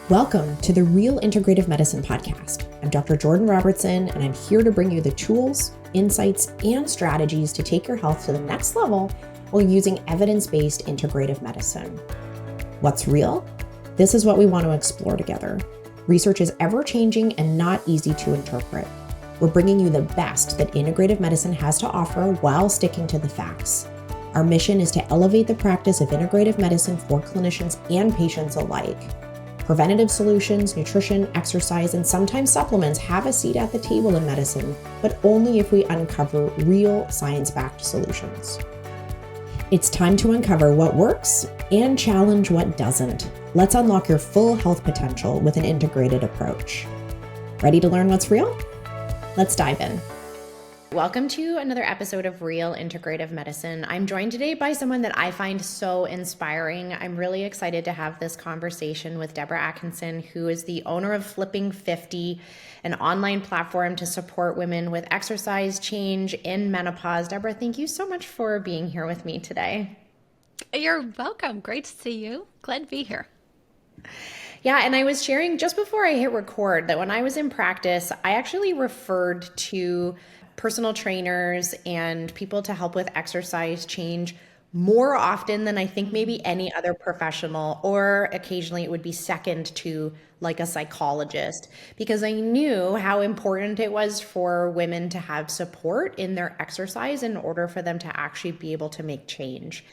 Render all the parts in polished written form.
Welcome to the Real Integrative Medicine Podcast. I'm Dr. Jordan Robertson, and I'm here to bring you the tools, insights, and strategies to take your health to the next level while using evidence-based integrative medicine. What's real? This is what we want to explore together. Research is ever-changing and not easy to interpret. We're bringing you the best that integrative medicine has to offer while sticking to the facts. Our mission is to elevate the practice of integrative medicine for clinicians and patients alike. Preventative solutions, nutrition, exercise, and sometimes supplements have a seat at the table in medicine, but only if we uncover real science-backed solutions. It's time to uncover what works and challenge what doesn't. Let's unlock your full health potential with an integrated approach. Ready to learn what's real? Let's dive in. Welcome to another episode of Real Integrative Medicine. I'm joined today by someone that I find so inspiring. I'm really excited to have this conversation with Deborah Atkinson, who is the owner of Flipping 50, an online platform to support women with exercise change in menopause. Deborah, thank you so much for being here with me today. You're welcome. Great to see you. Glad to be here. Yeah, and I was sharing just before I hit record that when I was in practice, I actually referred to personal trainers and people to help with exercise change more often than I think maybe any other professional, or occasionally it would be second to like a psychologist, because I knew how important it was for women to have support in their exercise in order for them to actually be able to make change.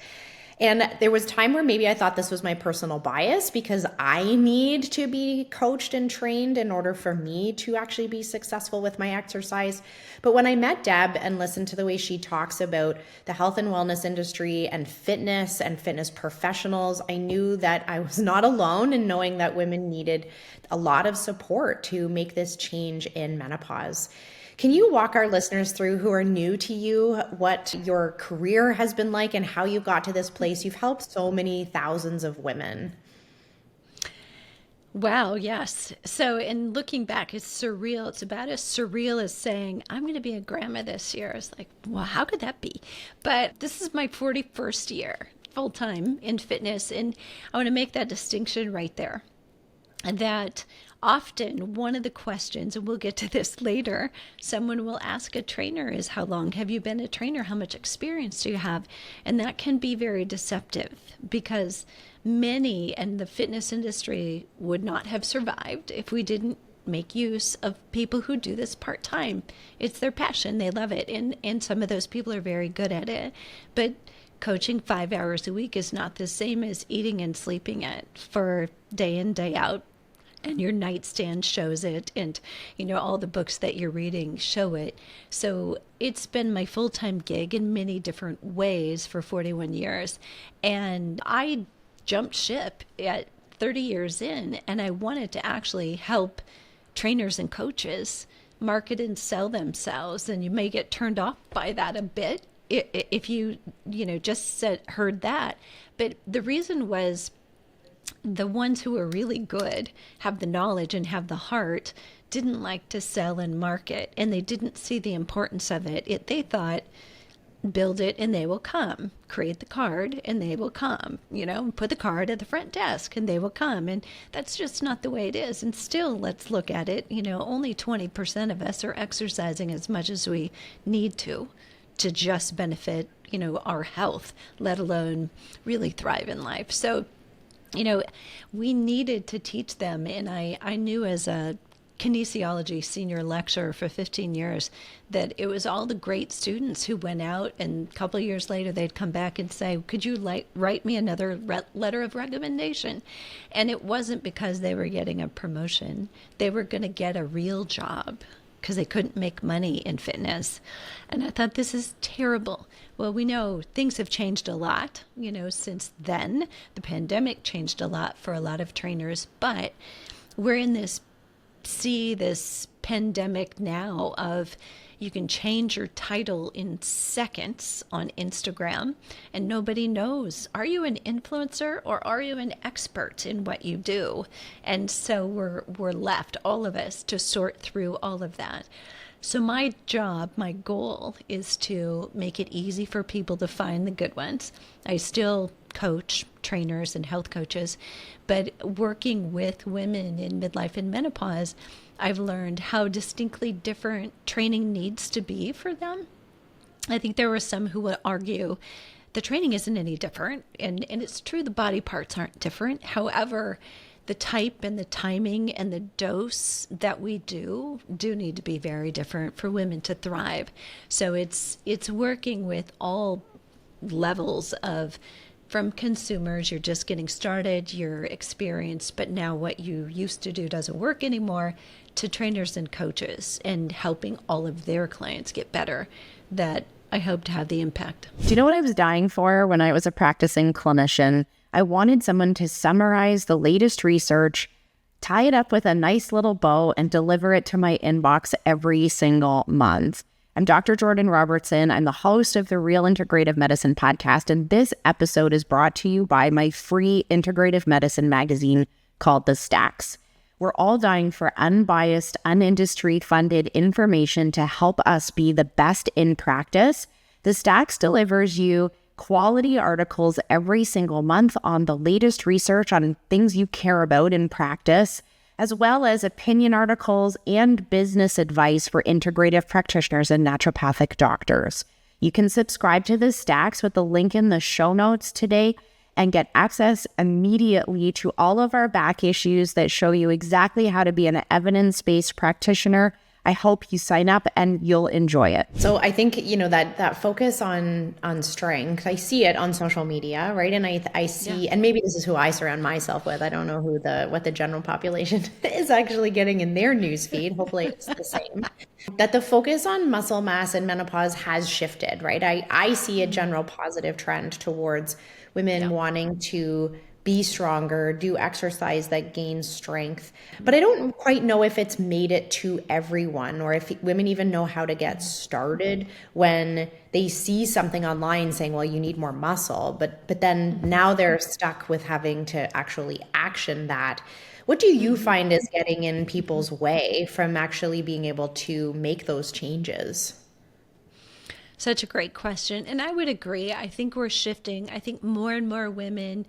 And there was time where maybe I thought this was my personal bias because I need to be coached and trained in order for me to actually be successful with my exercise. But when I met Deb and listened to the way she talks about the health and wellness industry and fitness professionals, I knew that I was not alone in knowing that women needed a lot of support to make this change in menopause. Can you walk our listeners through who are new to you, what your career has been like and how you got to this place? You've helped so many thousands of women. Wow, yes. So in looking back, it's surreal. It's about as surreal as saying, I'm going to be a grandma this year. It's like, well, how could that be? But this is my 41st year full-time in fitness. And I want to make that distinction right there. And that often one of the questions, and we'll get to this later, someone will ask a trainer is, how long have you been a trainer? How much experience do you have? And that can be very deceptive because many in the fitness industry would not have survived if we didn't make use of people who do this part-time. It's their passion. They love it. And some of those people are very good at it. But coaching 5 hours a week is not the same as eating and sleeping it for day in, day out. And your nightstand shows it, and all the books that you're reading show it. So it's been my full-time gig in many different ways for 41 years. And I jumped ship at 30 years in, and I wanted to actually help trainers and coaches market and sell themselves. And you may get turned off by that a bit if you just heard that. But the reason was, the ones who are really good, have the knowledge and have the heart, didn't like to sell and market, and they didn't see the importance of it. They thought, build it and they will come. Create the card and they will come. Put the card at the front desk and they will come. And that's just not the way it is. And still, let's look at it. Only 20% of us are exercising as much as we need to just benefit, our health, let alone really thrive in life. So we needed to teach them. And I knew as a kinesiology senior lecturer for 15 years that it was all the great students who went out, and a couple of years later they'd come back and say, could you write me another letter of recommendation? And it wasn't because they were getting a promotion. They were going to get a real job because they couldn't make money in fitness. And I thought, this is terrible. Well, we know things have changed a lot, since then. The pandemic changed a lot for a lot of trainers, but we're in this pandemic now of you can change your title in seconds on Instagram and nobody knows. Are you an influencer or are you an expert in what you do? And so we're left, all of us, to sort through all of that. So my job, my goal is to make it easy for people to find the good ones. I still coach trainers and health coaches, but working with women in midlife and menopause, I've learned how distinctly different training needs to be for them. I think there were some who would argue the training isn't any different, and it's true the body parts aren't different. However, the type and the timing and the dose that we do need to be very different for women to thrive. So it's working with all levels of, from consumers, you're just getting started, you're experienced, but now what you used to do doesn't work anymore, to trainers and coaches and helping all of their clients get better, that I hope to have the impact. Do you know what I was dying for when I was a practicing clinician? I wanted someone to summarize the latest research, tie it up with a nice little bow, and deliver it to my inbox every single month. I'm Dr. Jordan Robertson. I'm the host of the Real Integrative Medicine podcast, and this episode is brought to you by my free integrative medicine magazine called The Stacks. We're all dying for unbiased, unindustry-funded information to help us be the best in practice. The Stacks delivers you quality articles every single month on the latest research on things you care about in practice, as well as opinion articles and business advice for integrative practitioners and naturopathic doctors. You can subscribe to the Stacks with the link in the show notes today and get access immediately to all of our back issues that show you exactly how to be an evidence-based practitioner. I hope you sign up and you'll enjoy it. So I think, that focus on strength, I see it on social media, right? And I see, and maybe this is who I surround myself with. I don't know what the general population is actually getting in their newsfeed. Hopefully it's the same. That the focus on muscle mass and menopause has shifted, right? I see a general positive trend towards women wanting to be stronger, do exercise that gains strength. But I don't quite know if it's made it to everyone, or if women even know how to get started when they see something online saying, well, you need more muscle, but then now they're stuck with having to actually action that. What do you find is getting in people's way from actually being able to make those changes? Such a great question. And I would agree. I think we're shifting. I think more and more women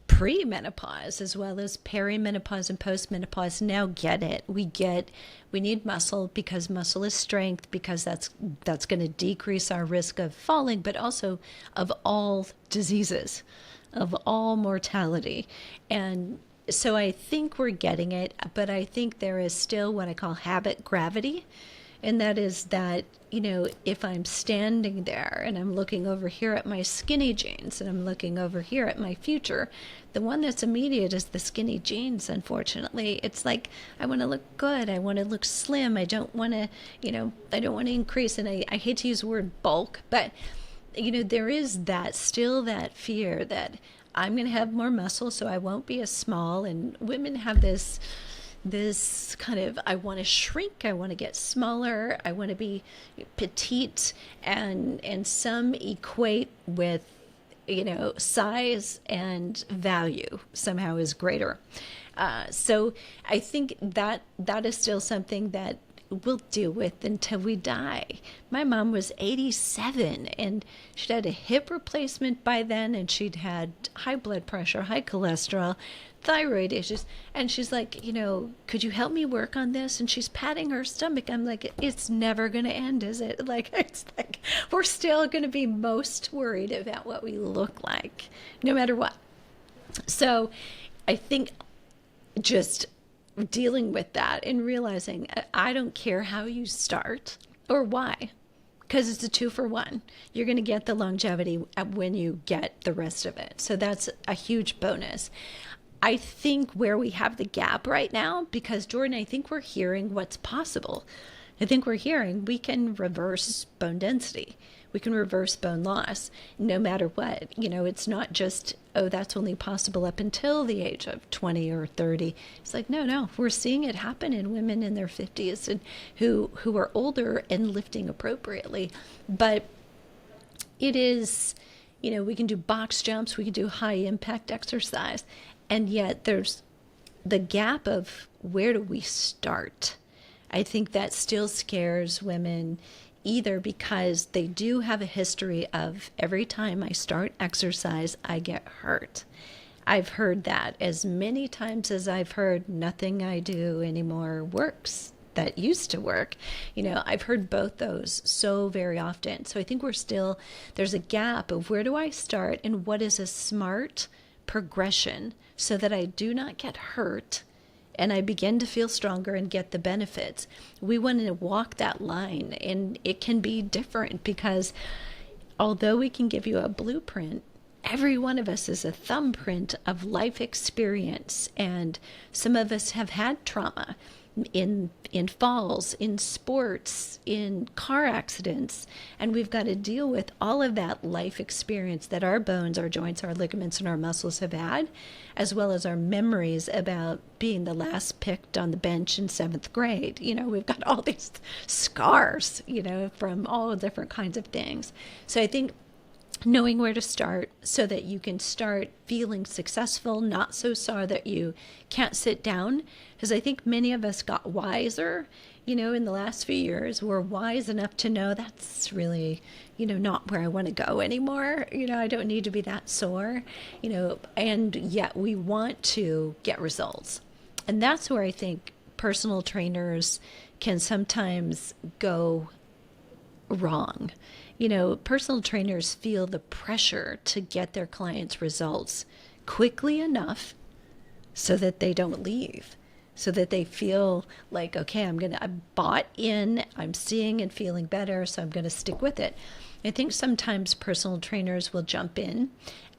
pre-menopause as well as perimenopause and postmenopause now get it. We need muscle because muscle is strength, because that's going to decrease our risk of falling, but also of all diseases, of all mortality. And so I think we're getting it, but I think there is still what I call habit gravity. And that is that, if I'm standing there and I'm looking over here at my skinny jeans and I'm looking over here at my future, the one that's immediate is the skinny jeans, unfortunately. It's like, I want to look good. I want to look slim. I don't want to, I don't want to increase. And I hate to use the word bulk, but, there is still that fear that I'm going to have more muscle, so I won't be as small. And women have this kind of, I want to shrink, I want to get smaller, I want to be petite, and some equate with, size and value somehow is greater. So I think that is still something that we'll deal with until we die. My mom was 87 and she'd had a hip replacement by then, and she'd had high blood pressure, high cholesterol, thyroid issues. And she's like, could you help me work on this? And she's patting her stomach. I'm like, it's never going to end, is it? It's like, we're still going to be most worried about what we look like, no matter what. So I think just dealing with that and realizing I don't care how you start or why, because it's a 2-for-1. You're going to get the longevity when you get the rest of it. So that's a huge bonus. I think where we have the gap right now, because Jordan, I think we're hearing what's possible. I think we're hearing we can reverse bone density. We can reverse bone loss no matter what. It's not just, that's only possible up until the age of 20 or 30. It's like, no, we're seeing it happen in women in their 50s and who are older and lifting appropriately. But it is, we can do box jumps, we can do high impact exercise. And yet there's the gap of where do we start? I think that still scares women either because they do have a history of every time I start exercise, I get hurt. I've heard that as many times as I've heard nothing I do anymore works that used to work. I've heard both those so very often. So I think there's a gap of where do I start and what is a smart progression so that I do not get hurt and I begin to feel stronger and get the benefits. We want to walk that line, and it can be different because although we can give you a blueprint, every one of us is a thumbprint of life experience, and some of us have had trauma in falls, in sports, in car accidents, and we've got to deal with all of that life experience that our bones, our joints, our ligaments, and our muscles have had, as well as our memories about being the last picked on the bench in 7th grade. We've got all these scars, from all different kinds of things. So I think knowing where to start so that you can start feeling successful, not so sore that you can't sit down. Because I think many of us got wiser, in the last few years. We're wise enough to know that's really, not where I want to go anymore. I don't need to be that sore, and yet we want to get results. And that's where I think personal trainers can sometimes go wrong. Personal trainers feel the pressure to get their clients' results quickly enough so that they don't leave, so that they feel like, okay, I bought in, I'm seeing and feeling better, so I'm going to stick with it. I think sometimes personal trainers will jump in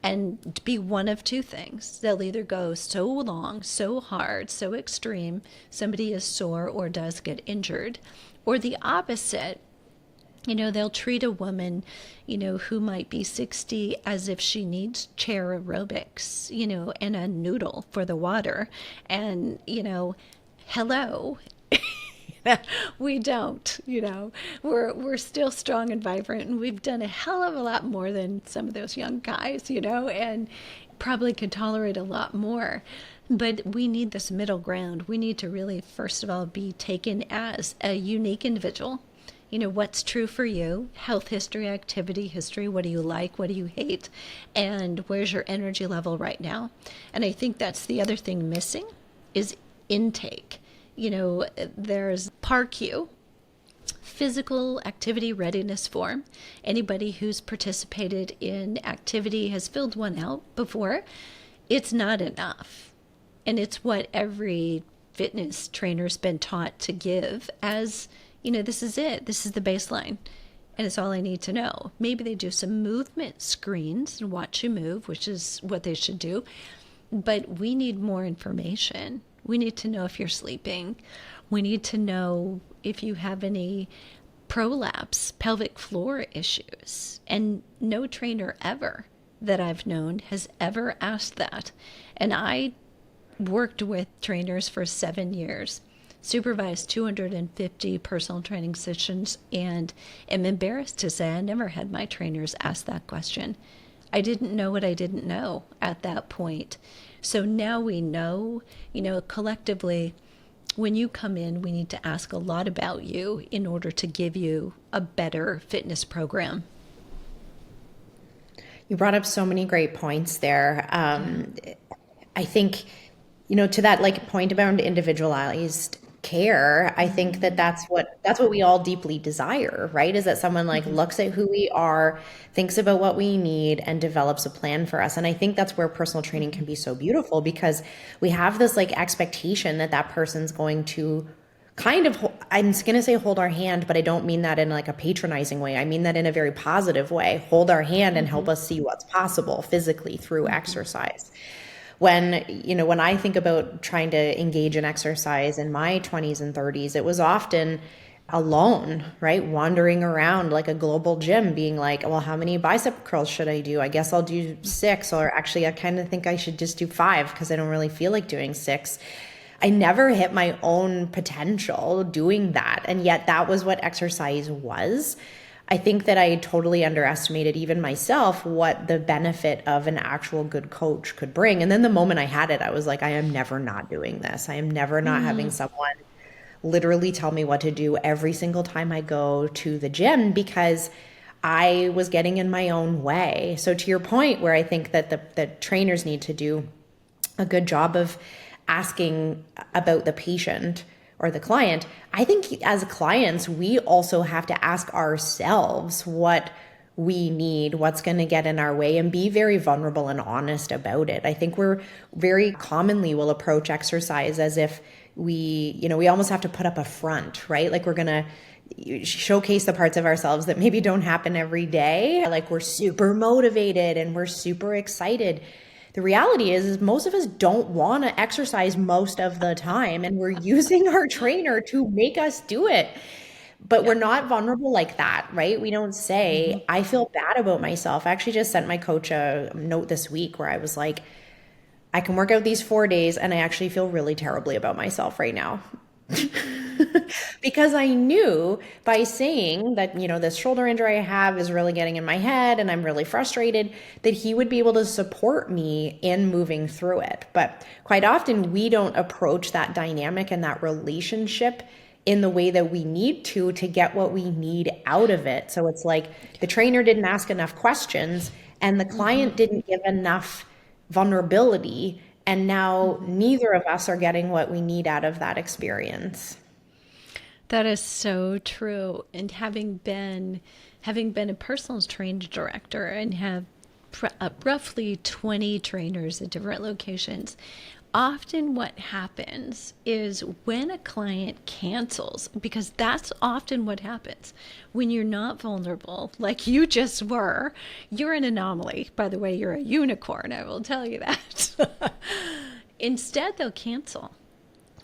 and be one of two things. They'll either go so long, so hard, so extreme, somebody is sore or does get injured, or the opposite. They'll treat a woman, who might be 60 as if she needs chair aerobics, and a noodle for the water. And, hello. We don't, we're still strong and vibrant, and we've done a hell of a lot more than some of those young guys, and probably could tolerate a lot more. But we need this middle ground. We need to really, first of all, be taken as a unique individual. What's true for you, health history, activity history, what do you like, what do you hate, and where's your energy level right now? And I think that's the other thing missing is intake. There's PARQ, physical activity readiness form. Anybody who's participated in activity has filled one out before. It's not enough. And it's what every fitness trainer's been taught to give as this is it. This is the baseline. And it's all I need to know. Maybe they do some movement screens and watch you move, which is what they should do. But we need more information. We need to know if you're sleeping. We need to know if you have any prolapse, pelvic floor issues. And no trainer ever that I've known has ever asked that. And I worked with trainers for 7 years. Supervised 250 personal training sessions, and am embarrassed to say I never had my trainers ask that question. I didn't know what I didn't know at that point. So now we know, collectively, when you come in, we need to ask a lot about you in order to give you a better fitness program. You brought up so many great points there. I think, to that point about individualized care, I think that's what we all deeply desire, right? Is that someone looks at who we are, thinks about what we need, and develops a plan for us. And I think that's where personal training can be so beautiful, because we have this expectation that person's going to kind of, I'm going to say hold our hand, but I don't mean that in a patronizing way. I mean that in a very positive way. Hold our hand and help us see what's possible physically through exercise. When I think about trying to engage in exercise in my 20s and 30s, it was often alone, right? Wandering around like a global gym being like, well, how many bicep curls should I do? I guess I'll do 6, or actually I kind of think I should just do 5 because I don't really feel like doing 6. I never hit my own potential doing that. And yet that was what exercise was. I think that I totally underestimated, even myself, what the benefit of an actual good coach could bring. And then the moment I had it, I was like, I am never not doing this. I am never not having someone literally tell me what to do every single time I go to the gym because I was getting in my own way. So to your point, where I think that the trainers need to do a good job of asking about the patient or the client, I think as clients, we also have to ask ourselves what we need, what's going to get in our way, and be very vulnerable and honest about it. I think we're very commonly will approach exercise as if we almost have to put up a front, right? Like we're going to showcase the parts of ourselves that maybe don't happen every day. Like we're super motivated and we're super excited. The reality is most of us don't want to exercise most of the time, and we're using our trainer to make us do it. But we're not vulnerable like that, right? We don't say, I feel bad about myself. I actually just sent my coach a note this week where I was like, I can work out these 4 days and I actually feel really terribly about myself right now. Because I knew by saying that, this shoulder injury I have is really getting in my head and I'm really frustrated, that he would be able to support me in moving through it. But quite often we don't approach that dynamic and that relationship in the way that we need to get what we need out of it. So it's like the trainer didn't ask enough questions and the client didn't give enough vulnerability. And now neither of us are getting what we need out of that experience. That is so true. And having been a personal training director and have roughly 20 trainers at different locations, often what happens is when a client cancels, because that's often what happens when you're not vulnerable, like you just were, you're an anomaly. By the way, you're a unicorn, I will tell you that. Instead, they'll cancel.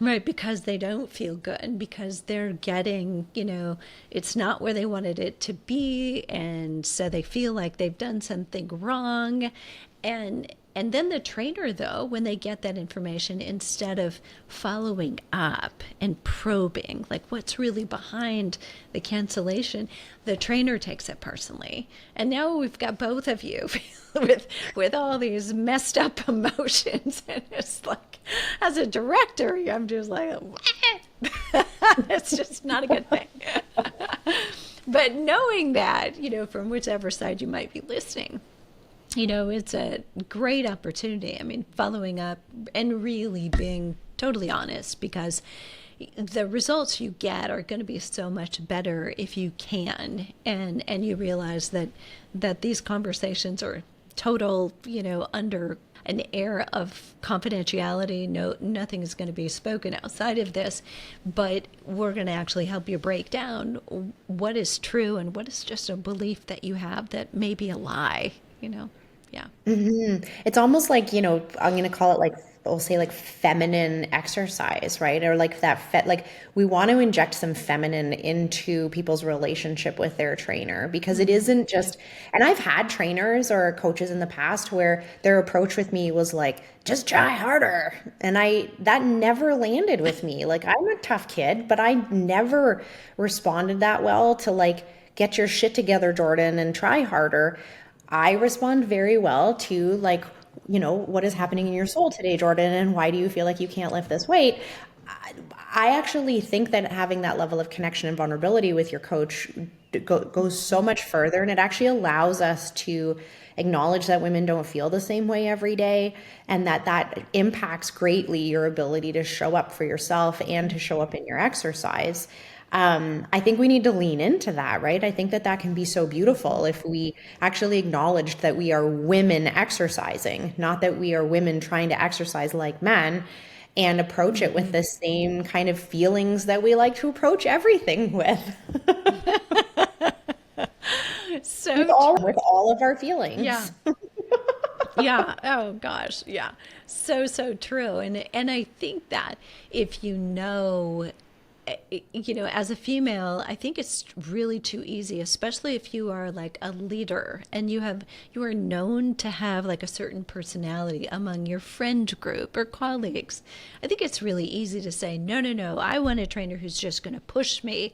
Right, because they don't feel good, because they're getting, it's not where they wanted it to be, and so they feel like they've done something wrong. And then the trainer, though, when they get that information, instead of following up and probing, like what's really behind the cancellation, the trainer takes it personally. And now we've got both of you with all these messed up emotions. And it's like, as a director, I'm just like, it's just not a good thing. But knowing that, from whichever side you might be listening, it's a great opportunity. I mean, following up and really being totally honest, because the results you get are going to be so much better if you can. And you realize that these conversations are total, under an air of confidentiality. Nothing is going to be spoken outside of this, but we're going to actually help you break down what is true and what is just a belief that you have that may be a lie, Yeah. It's almost like, I'm going to call it like, we'll say like feminine exercise, right? Or like that, like we want to inject some feminine into people's relationship with their trainer, because it isn't just, and I've had trainers or coaches in the past where their approach with me was like, just try harder. And that never landed with me. Like I'm a tough kid, but I never responded that well to like, get your shit together, Jordan, and try harder. I respond very well to like, what is happening in your soul today, Jordan, and why do you feel like you can't lift this weight? I actually think that having that level of connection and vulnerability with your coach goes so much further, and it actually allows us to acknowledge that women don't feel the same way every day, and that impacts greatly your ability to show up for yourself and to show up in your exercise. I think we need to lean into that, right? I think that can be so beautiful if we actually acknowledge that we are women exercising, not that we are women trying to exercise like men, and approach it with the same kind of feelings that we like to approach everything with. So with all of our feelings. Yeah. Yeah. Oh gosh. Yeah. So true. And I think that if as a female, I think it's really too easy, especially if you are like a leader and you are known to have like a certain personality among your friend group or colleagues. I think it's really easy to say, no, I want a trainer who's just going to push me,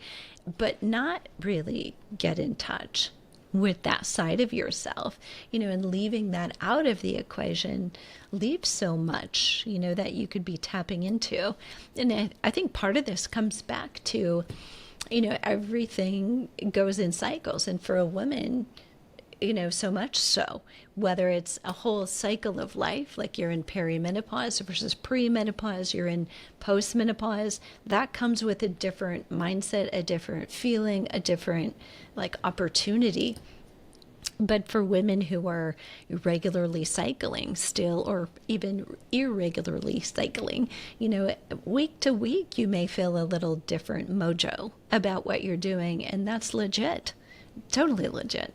but not really get in touch with that side of yourself, and leaving that out of the equation leaves so much, that you could be tapping into. And I think part of this comes back to, everything goes in cycles. And for a woman, so much so, whether it's a whole cycle of life, like you're in perimenopause versus premenopause, you're in postmenopause, that comes with a different mindset, a different feeling, a different opportunity. But for women who are regularly cycling still, or even irregularly cycling, week to week, you may feel a little different mojo about what you're doing. And that's legit, totally legit.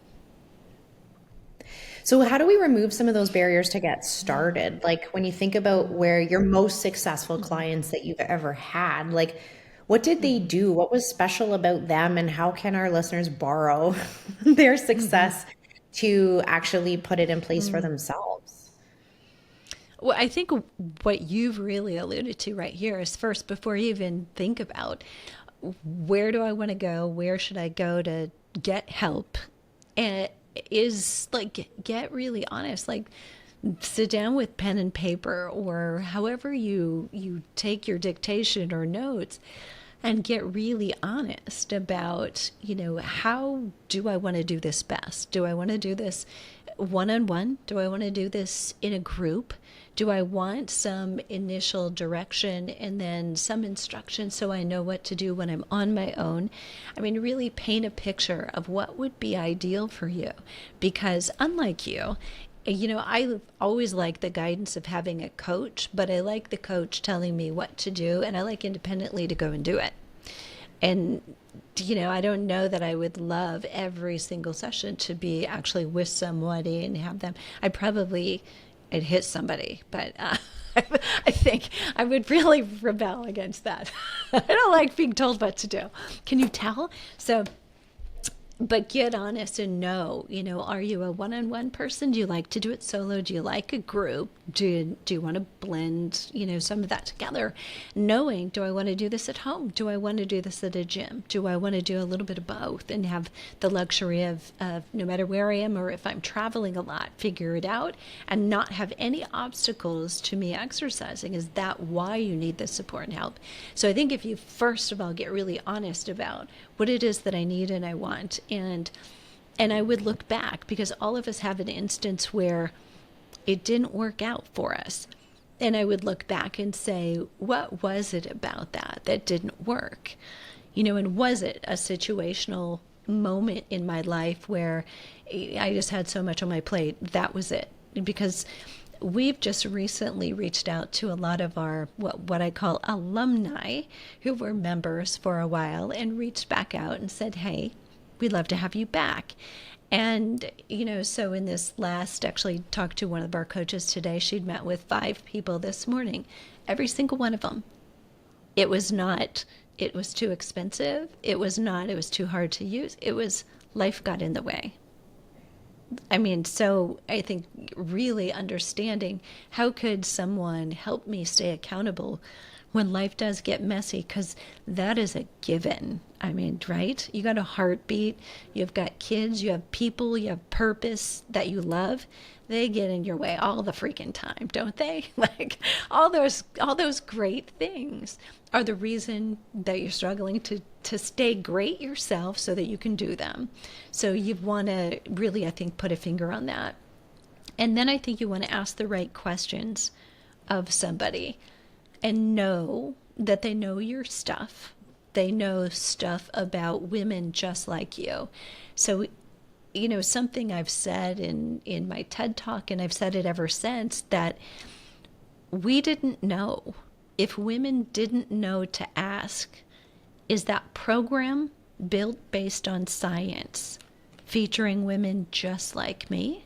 So how do we remove some of those barriers to get started? Like when you think about where your most successful clients that you've ever had, what did they do? What was special about them? And how can our listeners borrow their success to actually put it in place for themselves? Well, I think what you've really alluded to right here is, first, before you even think about where do I want to go, where should I go to get help, and is get really honest, sit down with pen and paper, or however you take your dictation or notes, and get really honest about, how do I want to do this best? Do I want to do this one-on-one? Do I want to do this in a group? Do I want some initial direction and then some instruction so I know what to do when I'm on my own? I mean, really paint a picture of what would be ideal for you. Because unlike you, I always like the guidance of having a coach, but I like the coach telling me what to do, and I like independently to go and do it. And, I don't know that I would love every single session to be actually with somebody and have them. I'd hit somebody, but I think I would really rebel against that. I don't like being told what to do. Can you tell? So, but get honest and know, are you a one-on-one person? Do you like to do it solo? Do you like a group? Do you want to blend, some of that together? Knowing, do I want to do this at home? Do I want to do this at a gym? Do I want to do a little bit of both and have the luxury of no matter where I am, or if I'm traveling a lot, figure it out and not have any obstacles to me exercising? Is that why you need this support and help? So I think if you first of all get really honest about what it is that I need and I want, and I would look back, because all of us have an instance where it didn't work out for us. And I would look back and say, what was it about that didn't work? And was it a situational moment in my life where I just had so much on my plate? That was it. Because we've just recently reached out to a lot of our, what I call alumni, who were members for a while, and reached back out and said, hey, we'd love to have you back. And, so in this last, actually talked to one of our coaches today, she'd met with 5 people this morning, every single one of them. It was not, it was too expensive. It was too hard to use. It was life got in the way. I mean, so I think really understanding how could someone help me stay accountable when life does get messy, because that is a given. I mean, right? You got a heartbeat, you've got kids, you have people, you have purpose that you love. They get in your way all the freaking time, don't they? All those great things are the reason that you're struggling to stay great yourself so that you can do them. So you want to really, I think, put a finger on that. And then I think you want to ask the right questions of somebody and know that they know your stuff. They know stuff about women just like you. So, something I've said in my TED Talk, and I've said it ever since, that we didn't know. If women didn't know to ask, is that program built based on science, featuring women just like me?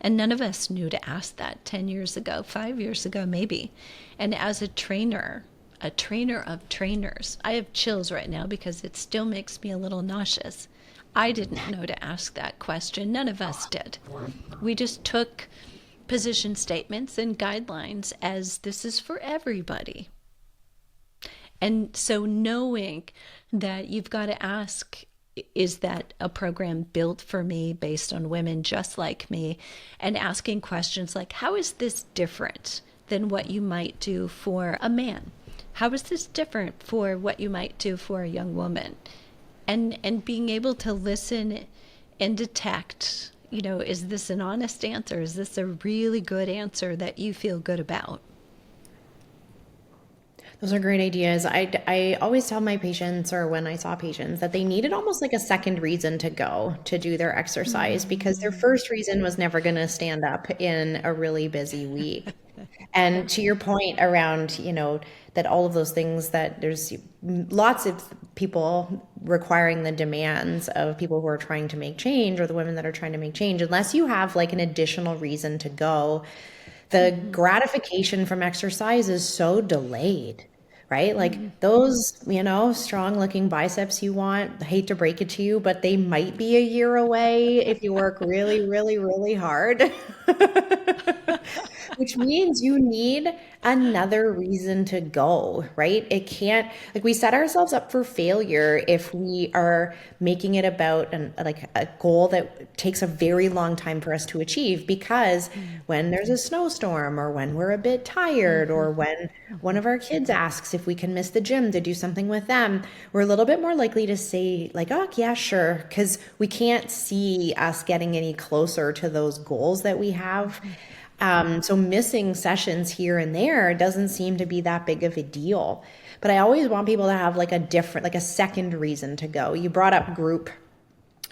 And none of us knew to ask that 10 years ago, 5 years ago, maybe. And as a trainer of trainers, I have chills right now because it still makes me a little nauseous. I didn't know to ask that question. None of us did. We just took position statements and guidelines as this is for everybody. And so knowing that you've got to ask, is that a program built for me based on women just like me, and asking questions like, how is this different than what you might do for a man? How is this different for what you might do for a young woman? And being able to listen and detect, is this an honest answer? Is this a really good answer that you feel good about? Those are great ideas. I always tell my patients, or when I saw patients, that they needed almost like a second reason to go to do their exercise, because their first reason was never going to stand up in a really busy week. And to your point around, that all of those things, that there's lots of people requiring the demands of people who are trying to make change, or the women that are trying to make change, unless you have like an additional reason to go, the gratification from exercise is so delayed, right? Like those, strong looking biceps you want, I hate to break it to you, but they might be a year away if you work really, really, really hard. Which means you need another reason to go, right? It can't, like, we set ourselves up for failure if we are making it about a goal that takes a very long time for us to achieve, because when there's a snowstorm, or when we're a bit tired, or when one of our kids asks if we can miss the gym to do something with them, we're a little bit more likely to say like, oh yeah, sure, because we can't see us getting any closer to those goals that we have. So missing sessions here and there doesn't seem to be that big of a deal. But I always want people to have like a second reason to go. You brought up group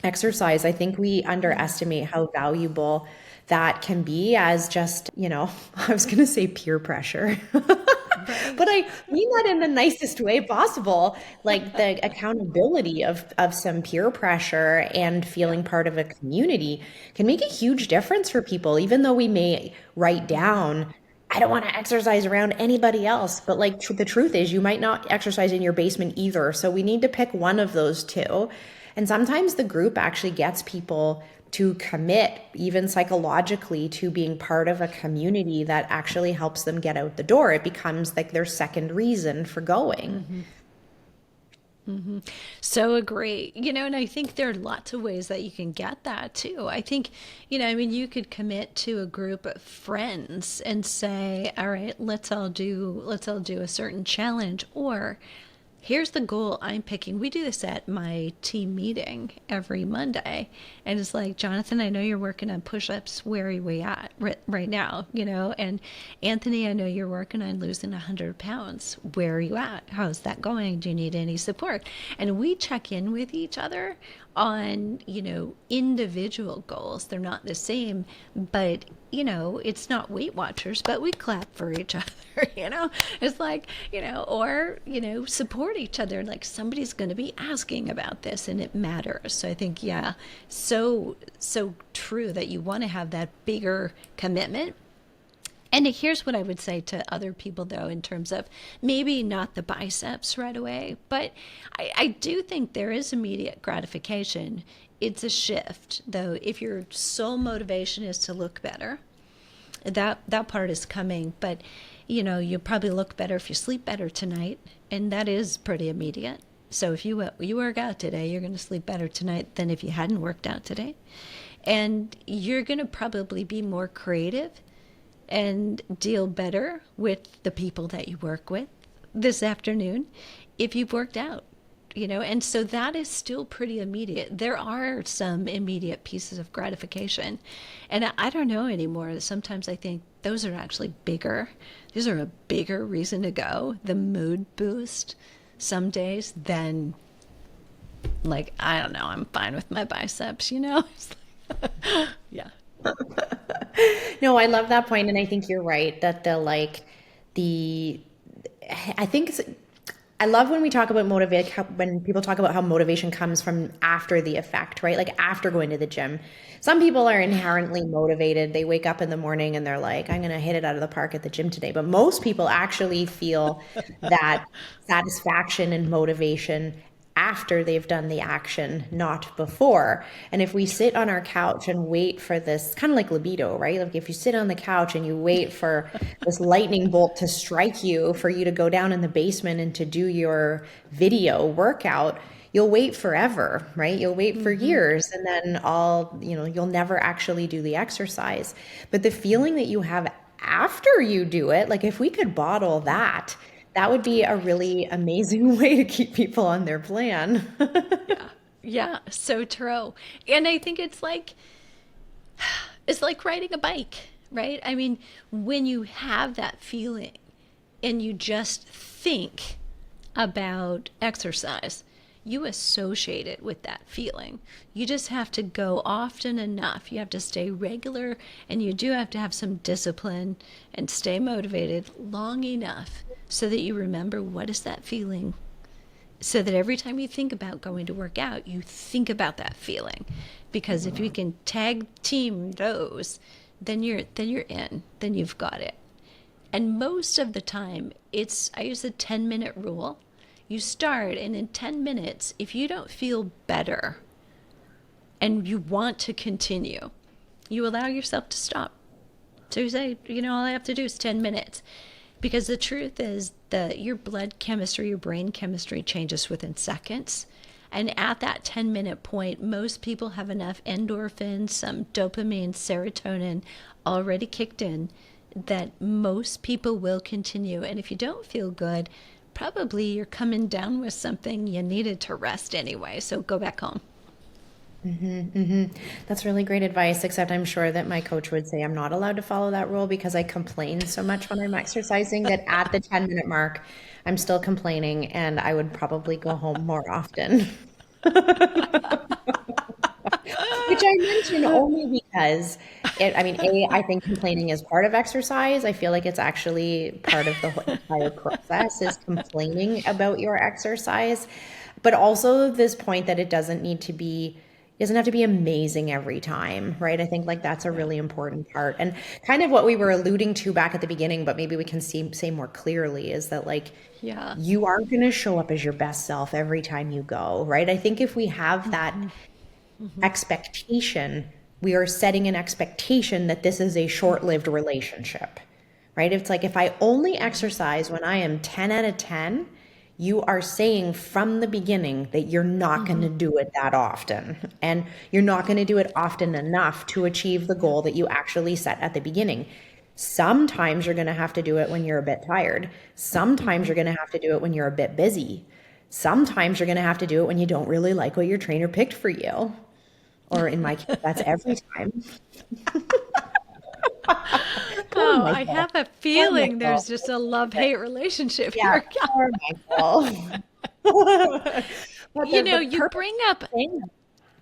exercise. I think we underestimate how valuable that can be as just, I was going to say peer pressure. But I mean that in the nicest way possible, like the accountability of some peer pressure and feeling part of a community can make a huge difference for people, even though we may write down, I don't want to exercise around anybody else. But like the truth is, you might not exercise in your basement either. So we need to pick one of those two. And sometimes the group actually gets people to commit, even psychologically, to being part of a community that actually helps them get out the door. It becomes like their second reason for going. So agree. And I think there are lots of ways that you can get that too. I think, you could commit to a group of friends and say, all right, let's all do a certain challenge, or here's the goal I'm picking. We do this at my team meeting every Monday. And it's like, Jonathan, I know you're working on push-ups. Where are we at right now? And Anthony, I know you're working on losing 100 pounds. Where are you at? How's that going? Do you need any support? And we check in with each other on, individual goals. They're not the same, but, it's not Weight Watchers, but we clap for each other, It's like, or, support each other. Like somebody's going to be asking about this and it matters. So I think, yeah, so true that you want to have that bigger commitment. And here's what I would say to other people, though, in terms of maybe not the biceps right away, but I do think there is immediate gratification. It's a shift, though. If your sole motivation is to look better, that part is coming. But, you'll probably look better if you sleep better tonight, and that is pretty immediate. So if you work out today, you're going to sleep better tonight than if you hadn't worked out today. And you're going to probably be more creative and deal better with the people that you work with this afternoon if you've worked out, and so that is still pretty immediate. There are some immediate pieces of gratification, and I don't know anymore. Sometimes I think those are actually bigger. These are a bigger reason to go, the mood boost some days, than like, I don't know, I'm fine with my biceps, It's like, yeah. No, I love that point, and I think you're right that I love when we talk about when people talk about how motivation comes from after the effect, right? Like after going to the gym. Some people are inherently motivated. They wake up in the morning and they're like, I'm going to hit it out of the park at the gym today. But most people actually feel that satisfaction and motivation after they've done the action, not before. And if we sit on our couch and wait for this, kind of like libido, right? Like if you sit on the couch and you wait for this lightning bolt to strike you, for you to go down in the basement and to do your video workout, you'll wait forever, right? You'll wait for years, and then you'll never actually do the exercise. But the feeling that you have after you do it, like if we could bottle that, that would be a really amazing way to keep people on their plan. Yeah, so true. And I think it's like riding a bike, right? I mean, when you have that feeling and you just think about exercise, you associate it with that feeling. You just have to go often enough. You have to stay regular, and you do have to have some discipline and stay motivated long enough so that you remember what is that feeling, so that every time you think about going to work out, you think about that feeling. Because if you can tag team those, then you're in, then you've got it. And most of the time, I use the 10-minute rule. You start, and in 10 minutes, if you don't feel better and you want to continue, you allow yourself to stop. So you say, all I have to do is 10 minutes. Because the truth is that your blood chemistry, your brain chemistry changes within seconds. And at that 10-minute point, most people have enough endorphins, some dopamine, serotonin already kicked in, that most people will continue. And if you don't feel good, probably you're coming down with something you needed to rest anyway. So go back home. That's really great advice, except I'm sure that my coach would say I'm not allowed to follow that rule because I complain so much when I'm exercising that at the 10-minute mark, I'm still complaining, and I would probably go home more often. Which I mention only because I think complaining is part of exercise. I feel like it's actually part of the whole entire process is complaining about your exercise, but also this point that it doesn't have to be amazing every time, right? I think like that's a really important part. And kind of what we were alluding to back at the beginning, but maybe we can say more clearly, is that like, you aren't going to show up as your best self every time you go, right? I think if we have that expectation, we are setting an expectation that this is a short-lived relationship, right? It's like, if I only exercise when I am 10 out of 10, you are saying from the beginning that you're not going to do it that often, and you're not going to do it often enough to achieve the goal that you actually set at the beginning. Sometimes you're going to have to do it when you're a bit tired. Sometimes you're going to have to do it when you're a bit busy. Sometimes you're going to have to do it when you don't really like what your trainer picked for you. Or in my case, that's every time. Oh, I have a feeling there's just a love-hate relationship here. Poor Michael. You bring up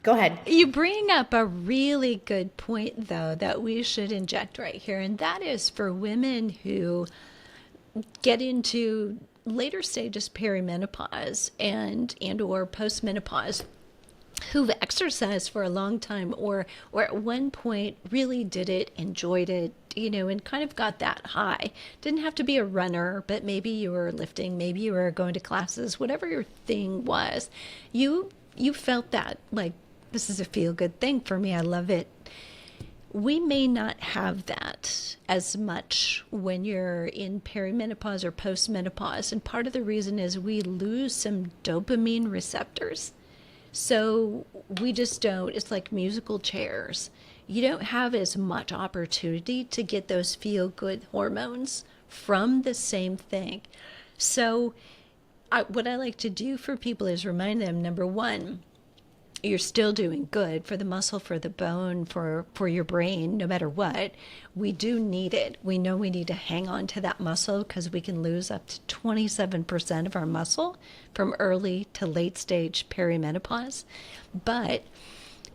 Go ahead. You bring up a really good point, though, that we should inject right here, and that is for women who get into later stages perimenopause and or postmenopause, who've exercised for a long time, or at one point really did it, enjoyed it, and kind of got that high. Didn't have to be a runner, but maybe you were lifting, maybe you were going to classes, whatever your thing was. You felt that, like, this is a feel-good thing for me. I love it. We may not have that as much when you're in perimenopause or postmenopause. And part of the reason is we lose some dopamine receptors. So we just don't, it's like musical chairs. You don't have as much opportunity to get those feel-good hormones from the same thing. So what I like to do for people is remind them, number one, you're still doing good for the muscle, for the bone, for your brain, no matter what. We do need it. We know we need to hang on to that muscle because we can lose up to 27% of our muscle from early to late stage perimenopause. But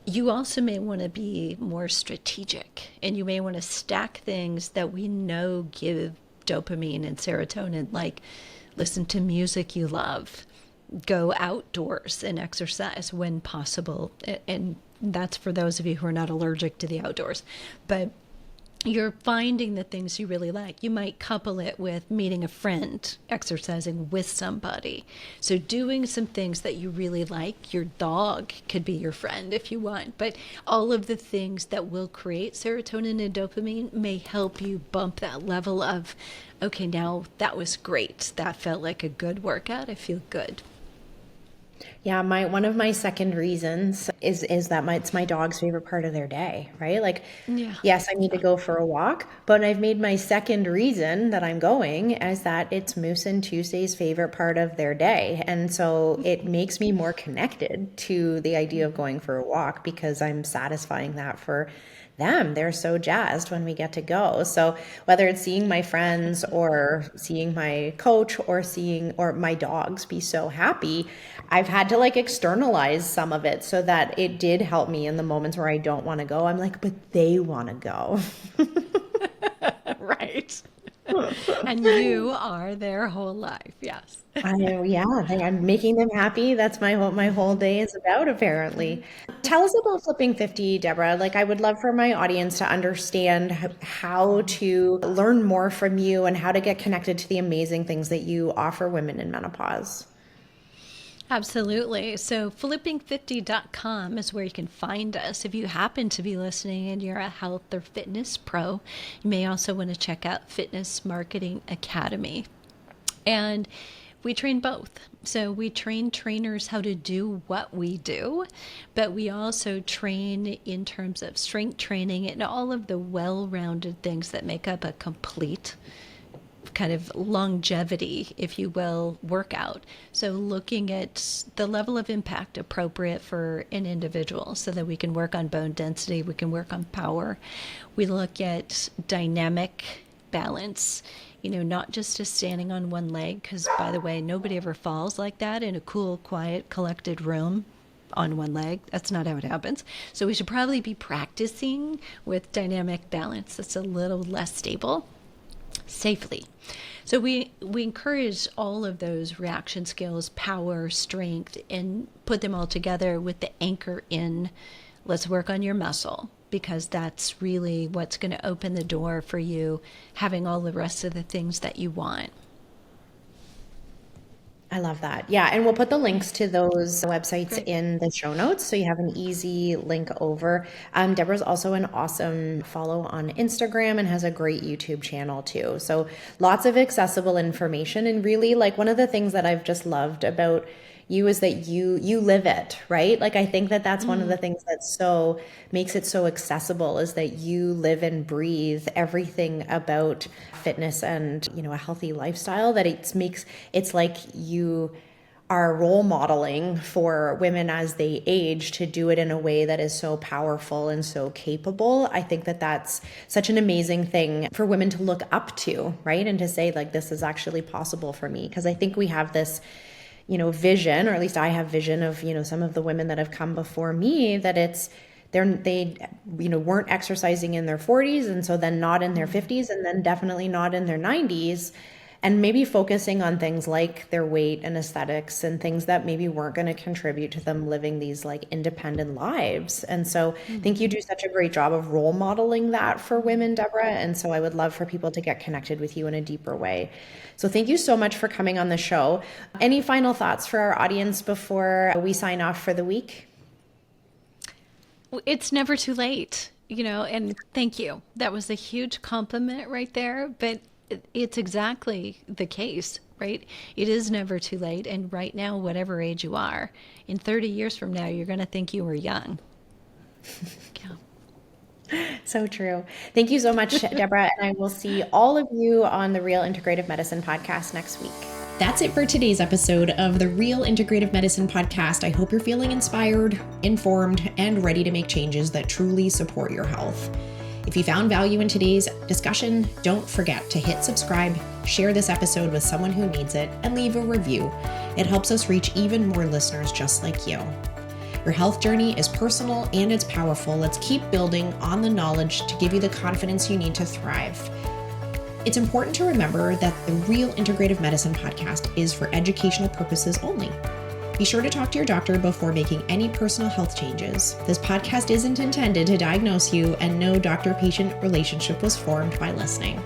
you also may want to be more strategic, and you may want to stack things that we know give dopamine and serotonin, like listen to music you love, go outdoors and exercise when possible. And that's for those of you who are not allergic to the outdoors. But you're finding the things you really like. You might couple it with meeting a friend, exercising with somebody. So doing some things that you really like. Your dog could be your friend if you want. But all of the things that will create serotonin and dopamine may help you bump that level of, okay, now that was great. That felt like a good workout. I feel good. Yeah, one of my second reasons is that it's my dog's favorite part of their day, right? Like, Yeah. yes, I need to go for a walk, but I've made my second reason that I'm going as that it's Moose and Tuesday's favorite part of their day. And so it makes me more connected to the idea of going for a walk because I'm satisfying that for them. They're so jazzed when we get to go. So whether it's seeing my friends or seeing my coach or my dogs be so happy, I've had to like externalize some of it so that it did help me in the moments where I don't want to go. I'm like, but they want to go. Right. And you are their whole life. Yes. I'm making them happy. That's my whole day is about, apparently. Tell us about Flipping 50, Deborah. Like, I would love for my audience to understand how to learn more from you and how to get connected to the amazing things that you offer women in menopause. Absolutely. So flipping50.com is where you can find us. If you happen to be listening and you're a health or fitness pro, you may also want to check out Fitness Marketing Academy. And we train both. So we train trainers how to do what we do, but we also train in terms of strength training and all of the well-rounded things that make up a complete kind of longevity, if you will, workout. So looking at the level of impact appropriate for an individual so that we can work on bone density, we can work on power. We look at dynamic balance, not just as standing on one leg, because by the way, nobody ever falls like that in a cool, quiet, collected room on one leg. That's not how it happens. So we should probably be practicing with dynamic balance that's a little less stable, safely. So we encourage all of those reaction skills, power, strength, and put them all together with the anchor in, let's work on your muscle, because that's really what's going to open the door for you having all the rest of the things that you want. I love that. Yeah. And we'll put the links to those websites in the show notes so you have an easy link over. Deborah's also an awesome follow on Instagram and has a great YouTube channel too. So lots of accessible information. And really, like, one of the things that I've just loved about you is that you live it, right? Like, I think that that's one of the things that makes it so accessible is that you live and breathe everything about fitness and, a healthy lifestyle, that it's like you are role modeling for women as they age to do it in a way that is so powerful and so capable. I think that that's such an amazing thing for women to look up to, right? And to say, like, this is actually possible for me. Because I think we have this vision, or at least I have vision of, some of the women that have come before me, that they weren't exercising in their 40s, and so then not in their 50s, and then definitely not in their 90s, and maybe focusing on things like their weight and aesthetics and things that maybe weren't going to contribute to them living these like independent lives. And so I think you do such a great job of role modeling that for women, Deborah. And so I would love for people to get connected with you in a deeper way. So thank you so much for coming on the show. Any final thoughts for our audience before we sign off for the week? It's never too late, and thank you. That was a huge compliment right there, but it's exactly the case, right? It is never too late. And right now, whatever age you are, in 30 years from now, you're going to think you were young. Yeah. So true. Thank you so much, Deborah. And I will see all of you on the Real Integrative Medicine podcast next week. That's it for today's episode of the Real Integrative Medicine podcast. I hope you're feeling inspired, informed, and ready to make changes that truly support your health. If you found value in today's discussion, don't forget to hit subscribe, share this episode with someone who needs it, and leave a review. It helps us reach even more listeners just like you. Your health journey is personal and it's powerful. Let's keep building on the knowledge to give you the confidence you need to thrive. It's important to remember that the Real Integrative Medicine podcast is for educational purposes only. Be sure to talk to your doctor before making any personal health changes. This podcast isn't intended to diagnose you, and no doctor-patient relationship was formed by listening.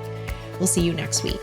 We'll see you next week.